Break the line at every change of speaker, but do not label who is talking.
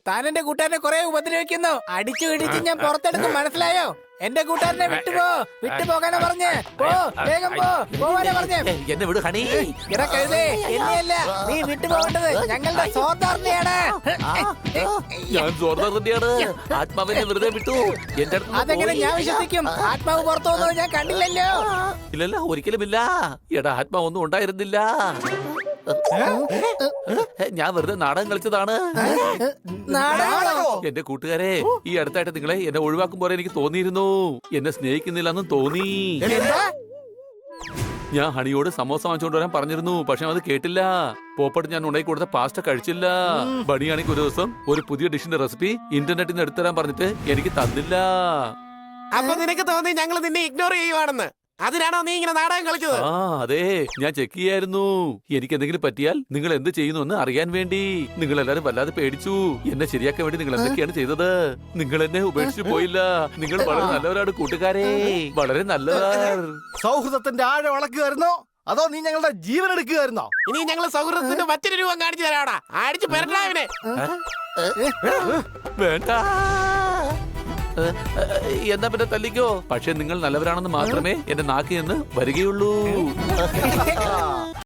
താൻ എന്റെ കൂട്ടുകാരനെ കുറെ ഉപദ്രവിക്കുന്നു. അടിച്ചു ഇടിച്ച് ഞാൻ പുറത്തെടുക്കും, മനസ്സിലായോ? എന്റെ കൂട്ടുകാരനെ വിട്ടുപോകാനാ പറഞ്ഞേ. പോ, വേഗം പോവാനാ പറഞ്ഞേ.
എന്നെ വിട് ഹണി.
എടാ കഴുതേ, എന്നെയല്ല നീ വിട്ടുപോകേണ്ടത്, ഞങ്ങളുടെ സോദാറിനെയാണ്.
ഞാൻ സോദാർ തന്നെയാണ്. ആത്മാവിനെ വെറുതെ വിട്ടു. എന്റെ
അതെങ്ങനെ ഞാൻ വിശ്വസിക്കും? ആത്മാവ് പുറത്തു പോകുന്നത് ഞാൻ കണ്ടില്ലല്ലോ.
ഇല്ലല്ല, ഒരിക്കലുമില്ല. എടാ, ആത്മാവൊന്നും ഉണ്ടായിരുന്നില്ല. ഞാൻ വെറുതെ നാടകം കളിച്ചതാണ്. എന്റെ കൂട്ടുകാരെ, ഈ അടുത്തായിട്ട് നിങ്ങളെ എന്നെ ഒഴിവാക്കും പോലെ എനിക്ക് തോന്നിയിരുന്നു. എന്നെ സ്നേഹിക്കുന്നില്ലെന്നും തോന്നി. ഞാൻ ഹണിയോട് സമോസ വാങ്ങിച്ചോണ്ട് വരാൻ പറഞ്ഞിരുന്നു, പക്ഷെ അത് കേട്ടില്ല. പോപ്പട്ട് ഞാൻ ഉണ്ടാക്കി കൊടുത്ത പാസ്റ്റ കഴിച്ചില്ല. ബണിയാണെങ്കിൽ ഒരു ദിവസം ഒരു പുതിയ ഡിഷിന്റെ റെസിപ്പി ഇന്റർനെറ്റിൽ നിന്ന് എടുത്തുതരാൻ പറഞ്ഞിട്ട് എനിക്ക് തന്നില്ല.
അപ്പൊ നിനക്ക് തോന്നി ഞങ്ങൾ നിന്നെ ഇഗ്നോർ ചെയ്യുവാണെന്ന്? അതിനാണോ നീ ഇങ്ങനെ നാടകം കളിച്ചത്?
ആ അതെ, ഞാൻ ചെക്ക് ചെയ്യായിരുന്നു. എനിക്ക് എന്തെങ്കിലും പറ്റിയാൽ നിങ്ങൾ എന്ത് ചെയ്യുന്നു എന്ന് അറിയാൻ വേണ്ടി. നിങ്ങൾ എല്ലാരും വല്ലാതെ പേടിച്ചു. എന്നെ ശരിയാക്കാൻ വേണ്ടി നിങ്ങൾ എന്തൊക്കെയാണ് ചെയ്തത്? നിങ്ങൾ എന്നെ ഉപേക്ഷിച്ചു പോയില്ല. നിങ്ങൾ വളരെ നല്ലവരാണ് കൂട്ടുകാരെ, വളരെ നല്ലവർ.
സൗഹൃദത്തിന്റെ ആഴം അളക്കുമായിരുന്നോ അതോ നീ ഞങ്ങളുടെ ജീവൻ എടുക്കുകയായിരുന്നോ?
ഇനി ഞങ്ങൾ സൗഹൃദത്തിന്റെ മറ്റൊരു രൂപം കാണിച്ചു തരാടാ. അടിച്ചു പെരട്ടാവിനെ.
വേണ്ട, എന്നാ പിന്നെ തല്ലിക്കോ. പക്ഷെ നിങ്ങൾ നല്ലവരാണെന്ന് മാത്രമേ എന്റെ നാക്കിൽ നിന്ന് വരികയുള്ളൂ.